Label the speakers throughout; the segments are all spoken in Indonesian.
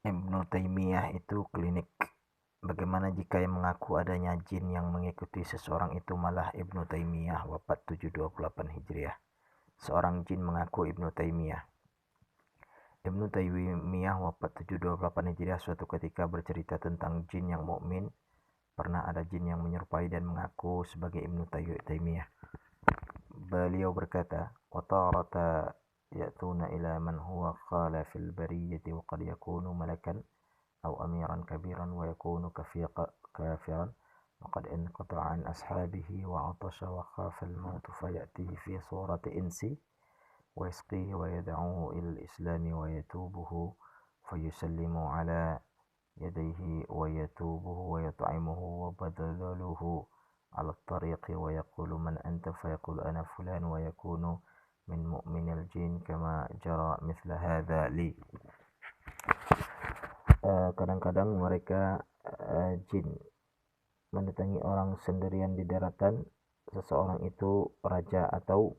Speaker 1: Ibnu Taimiyah itu klinik. Bagaimana jika yang mengaku adanya jin yang mengikuti seseorang itu malah Ibnu Taimiyah wafat 728 Hijriah. Seorang jin mengaku Ibnu Taimiyah. Ibnu Taimiyah wafat 728 Hijriah suatu ketika bercerita tentang jin yang mukmin. Pernah ada jin yang menyerupai dan mengaku sebagai Ibnu Taimiyah. Beliau berkata, "Watarata ya'tuna ila man huwa qala fil bariyati wa qad yakunu malakan أو أميرا كبيرا ويكون كافرا وقد انقطع عن أصحابه وعطش وخاف الموت فيأتيه في صورة إنس ويسقيه ويدعوه إلى الإسلام ويتوبه فيسلم على يديه ويتوبه ويطعمه وبذله على الطريق ويقول من أنت فيقول أنا فلان ويكون من مؤمن الجن كما جرى مثل هذا لي." Kadang-kadang mereka jin mendatangi orang sendirian di daratan. Seseorang itu raja atau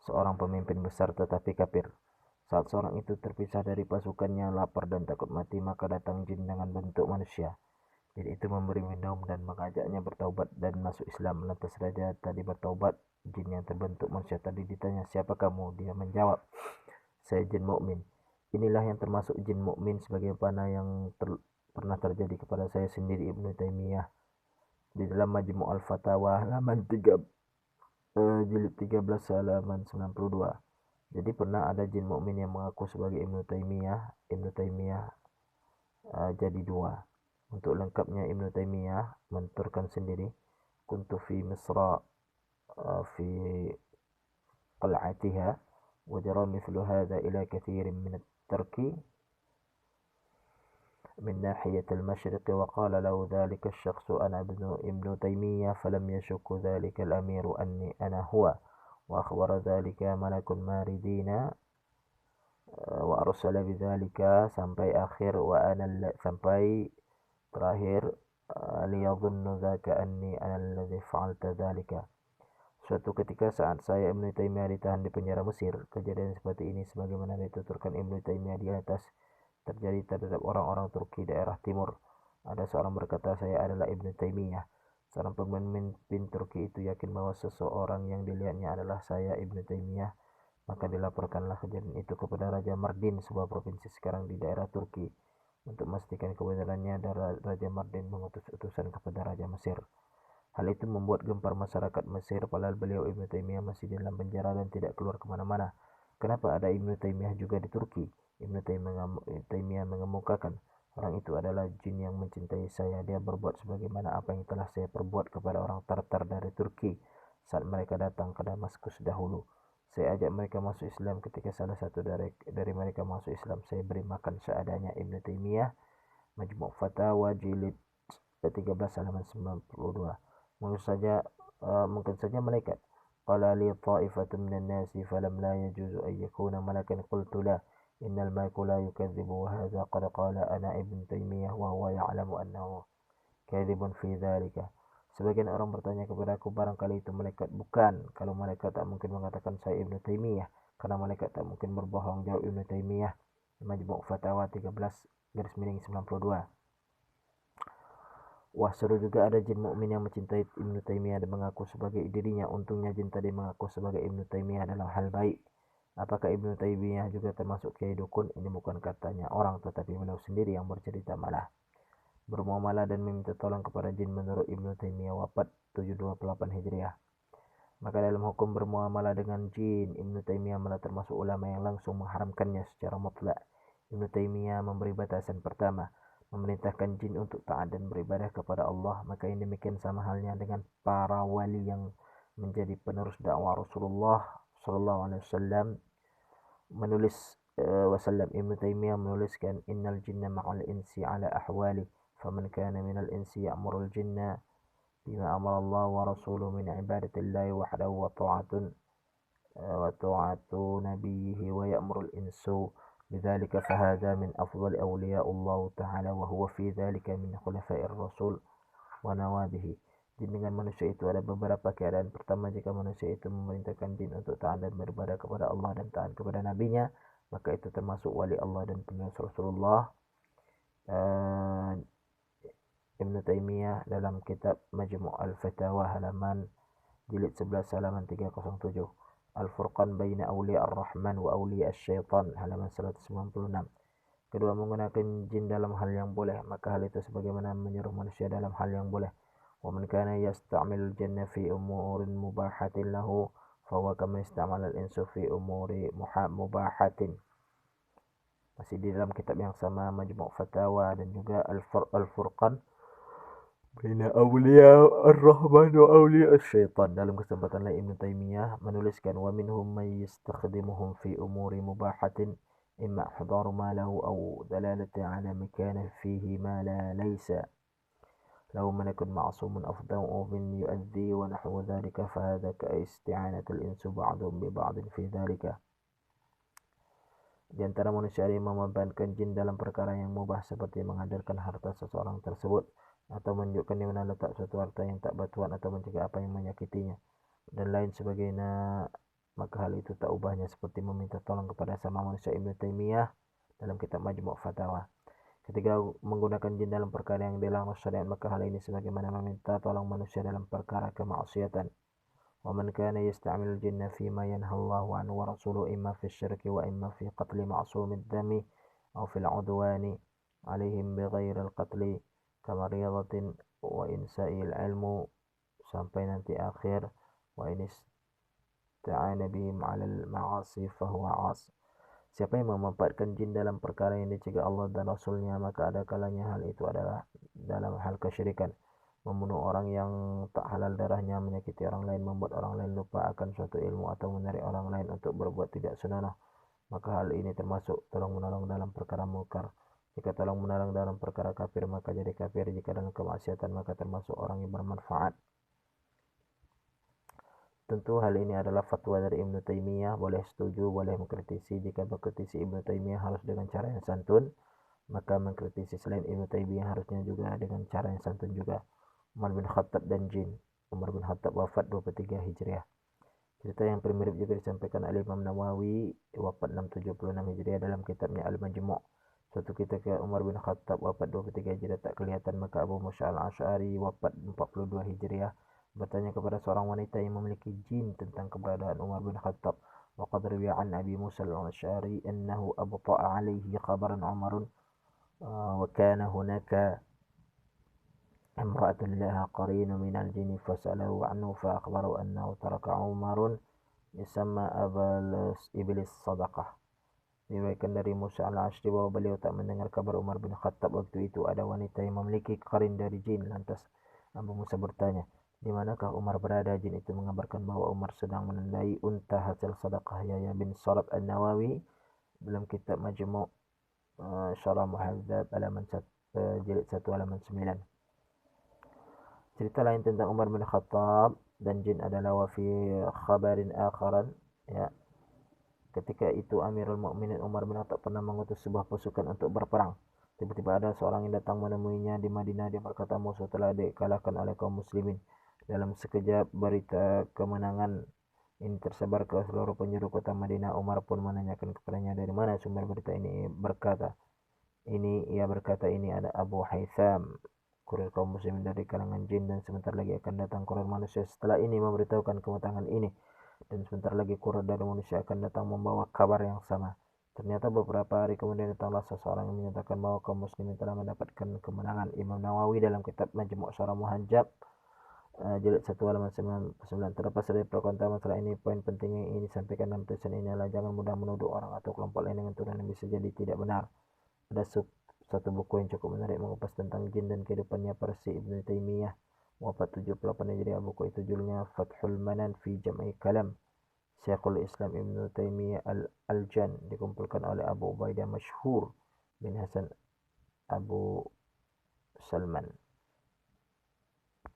Speaker 1: seorang pemimpin besar tetapi kafir. Saat seorang itu terpisah dari pasukannya, lapar dan takut mati, maka datang jin dengan bentuk manusia. Jin itu memberi minum dan mengajaknya bertaubat dan masuk Islam. Lantas raja tadi bertaubat. Jin yang terbentuk manusia tadi ditanya, "Siapa kamu?" Dia menjawab, "Saya jin mukmin." Inilah yang termasuk jin mukmin sebagaimana yang pernah terjadi kepada saya sendiri, Ibnu Taimiyah, di dalam Majmu' al-Fatawa halaman 3 jilid 13 halaman 92. Jadi pernah ada jin mukmin yang mengaku sebagai Ibnu Taimiyah. Ibnu Taimiyah jadi dua. Untuk lengkapnya Ibnu Taimiyah menturkan sendiri, "Kuntu fi Misra fi qal'atiha wa jara mithlu hadha ila kathirin min التركي من ناحية المشرق وقال له ذلك الشخص أنا ابن تيمية فلم يشك ذلك الأمير أني أنا هو وأخبر ذلك ملك ماردين وأرسل بذلك sampai akhir sampai terakhir ليظن ذاك أني أنا الذي فعلت ذلك." Suatu ketika saat saya Ibnu Taimiyah ditahan di penjara Mesir, kejadian seperti ini sebagaimana dituturkan Ibnu Taimiyah di atas terjadi terhadap orang-orang Turki daerah timur. Ada seorang berkata, "Saya adalah Ibnu Taimiyah." Seorang pemimpin Turki itu yakin bahwa seseorang yang dilihatnya adalah saya Ibnu Taimiyah. Maka dilaporkanlah kejadian itu kepada Raja Mardin, sebuah provinsi sekarang di daerah Turki. Untuk memastikan kebenarannya, Raja Mardin mengutus utusan kepada Raja Mesir. Hal itu membuat gempar masyarakat Mesir, padahal beliau Ibnu Taimiyah masih di dalam penjara dan tidak keluar kemana-mana. Kenapa ada Ibnu Taimiyah juga di Turki? Ibnu Taimiyah mengemukakan, "Orang itu adalah jin yang mencintai saya. Dia berbuat sebagaimana apa yang telah saya perbuat kepada orang Tartar dari Turki saat mereka datang ke Damaskus dahulu. Saya ajak mereka masuk Islam. Ketika salah satu dari mereka masuk Islam, saya beri makan seadanya." Ibnu Taimiyah, Majmu' Fatawa jilid 13 halaman 92. Mungkin saja malaikat. "Qala li ta'ifatun minan nasi falam la yajuzu an yakuna malakan qultu la innal malaku la yukadzibu wa hadha qad qala ana Ibnu Taimiyah wa huwa ya'lamu annahu kadzibun fi dzalika." Sebagian orang bertanya kepadaku, "Barangkali itu malaikat?" "Bukan. Kalau malaikat tak mungkin mengatakan saya Ibnu Taimiyah, karena malaikat tak mungkin berbohong," jawab Ibnu Taimiyah. Majmu' Fatawa 13/92. Wah, seru juga, ada jin mukmin yang mencintai Ibnu Taimiyah dan mengaku sebagai dirinya. Untungnya jin tadi mengaku sebagai Ibnu Taimiyah adalah hal baik. Apakah Ibnu Taimiyah juga termasuk kiai dukun? Ini bukan katanya orang, tetapi beliau sendiri yang bercerita. Malah bermuamalah dan meminta tolong kepada jin menurut Ibnu Taimiyah wafat 728 Hijriah. Maka dalam hukum bermuamalah dengan jin, Ibnu Taimiyah malah termasuk ulama yang langsung mengharamkannya secara mutlak. Ibnu Taimiyah memberi batasan. Pertama, memerintahkan jin untuk taat dan beribadah kepada Allah. Maka yang demikian sama halnya dengan para wali yang menjadi penerus dakwah Rasulullah sallallahu alaihi wasallam. Ibnu Taimiyah menuliskan, "Innal jinna ma'al insi ala ahwali, faman kana minal insi ya'murul jinna bima amara Allah wa rasuluhu min ibadatillahi wahdahu wa ta'atu nabiyhi wa ya'murul insu بذلك فهذا من أفضل أولياء الله تعالى وهو في ذلك من خلفاء الرسول ونوابه." Jin dengan manusia itu ada beberapa keadaan. Pertama, jika manusia itu memerintahkan jin untuk taat dan beribadah kepada Allah dan taat kepada nabinya, maka itu termasuk wali Allah dan penerus Rasulullah. uh, Ibn Taimiyah dalam kitab Majmu' al-Fatawa halaman jilid 11 halaman 307, Al-Furqan baina awliya ar-Rahman wa awliya asy-syaitan halaman 196. Kedua, menggunakan jin dalam hal yang boleh, maka hal itu sebagaimana menyuruh manusia dalam hal yang boleh. Wa man kana yasta'milul jinna fi umurin mubahatin lahu fahuwa kama ista'mal al-insu fi umuri mubahatin. Masih di dalam kitab yang sama, Majmu' Fatawa dan juga Al-Furqan baina awliya ar-Rahman wa awliya asy-syaitan. Dalam kesempatan lain Ibnu Taimiyah menuliskan wa minhum may yastakhdimuhum fi umuri mubahatin imma ihdaru ma lahu aw dalalati ala makana fihi ma la laysa lahu malakun ma'sumun afdau min yu'adhi wa nahwu dhalika fa hadha ka isti'anatul insu ba'dhum bi ba'din fi dhalika. Di antara manusia ada yang memanfaatkan jin dalam perkara yang mubah seperti menghadirkan harta seseorang tersebut atau menunjukkan di mana letak suatu harta yang tak batuan atau mencegah apa yang menyakitinya dan lain sebagainya, maka hal itu tak ubahnya seperti meminta tolong kepada sama manusia. Ibnu Taimiyah dalam kitab Majmu' Fatawa. Ketika menggunakan jin dalam perkara yang dilarang syariat, maka hal ini sebagaimana meminta tolong manusia dalam perkara kemaksiatan. Wa man kana yasta'milul jinna fi ma yanhallahu anhu wa rasuluhu imma fi syirki wa imma fi qatli ma'sumid dami aw fil 'udwani 'alaihim bighairi al-qatli kamaridatin wa insa'il ilmu sampai nanti akhir wa inista'ana bihim 'alal ma'asi fahuwa 'as. Siapa yang memanfaatkan jin dalam perkara yang dicegah Allah dan Rasulnya, maka ada kalanya hal itu adalah dalam hal kesyirikan, membunuh orang yang tak halal darahnya, menyakiti orang lain, membuat orang lain lupa akan suatu ilmu, atau menarik orang lain untuk berbuat tidak senonoh, maka hal ini termasuk tolong-menolong dalam perkara mungkar. Jika tolong menolong dalam perkara kafir, maka jadi kafir. Jika dalam kemaksiatan, maka termasuk orang yang bermanfaat. Tentu hal ini adalah fatwa dari Ibnu Taimiyah, boleh setuju, boleh mengkritisi. Jika mengkritisi Ibnu Taimiyah harus dengan cara yang santun, maka mengkritisi selain Ibnu Taimiyah harusnya juga dengan cara yang santun juga. Umar bin Khattab dan jin. Umar bin Khattab wafat 23 Hijriah. Cerita yang mirip juga disampaikan oleh Imam Nawawi, wafat 676 Hijriah dalam kitabnya Al-Majmu'. Suatu ketika Umar bin Khattab wafat 23 Hijriah tak kelihatan, maka Abu Musa al-Asy'ari wafat 42 Hijriah bertanya kepada seorang wanita yang memiliki jin tentang keberadaan Umar bin Khattab. Wa qad ruwiya an Abi Musa al-Asy'ari annahu abta'a alaihi khabaran Umarun wa kana hunaka imra'atun laha qarin min al-jinn fasalahu anhu fa akhbaru annahu taraka Umarun yusamma iblis sadaqah. Diriwayatkan dari Musa al-Asy'ari bahwa beliau tak mendengar kabar Umar bin Khattab. Waktu itu ada wanita yang memiliki qarin dari jin. Lantas Abu Musa bertanya, di manakah Umar berada? Jin itu mengabarkan bahwa Umar sedang menandai unta hasil sedekah. Yahya bin Sharaf An-Nawawi dalam kitab Majmu' Syarah Muhadzab halaman jilid 1 halaman 9. Cerita lain tentang Umar bin Khattab dan jin adalah wa fi khabarin akharan, ya. Ketika itu Amirul Mukminin Umar bin Khattab pernah mengutus sebuah pasukan untuk berperang. Tiba-tiba ada seorang yang datang menemuinya di Madinah. Dia berkata, musuh telah dikalahkan oleh kaum muslimin. Dalam sekejap berita kemenangan ini tersebar ke seluruh penjuru kota Madinah. Umar pun menanyakan kepadanya dari mana sumber berita ini. Ia berkata ini ada Abu Haytham, kurir kaum muslimin dari kalangan jin, dan sebentar lagi akan datang kurir manusia setelah ini memberitahukan kemenangan ini, dan sebentar lagi kurir dari manusia akan datang membawa kabar yang sama. Ternyata beberapa hari kemudian datanglah seseorang yang menyatakan bahwa kaum muslimin telah mendapatkan kemenangan. Imam Nawawi dalam kitab Majmu' Syarah Muhadzab jilid 1 halaman 99. Terlepas dari perkataan masalah ini, poin penting yang ingin disampaikan dalam tulisan ini adalah jangan mudah menuduh orang atau kelompok lain dengan tuduhan yang bisa jadi tidak benar. Ada satu buku yang cukup menarik mengupas tentang jin dan kehidupannya Parsi Ibnu Taimiyah, wafat 78 Hijriah. Buku itu judulnya Fathul Manan fi Jam'i Kalam Syekhul Islam Ibnu Taimiyah Al-Jan, dikumpulkan oleh Abu Ubaidah Masyhur bin Hasan Abu Salman.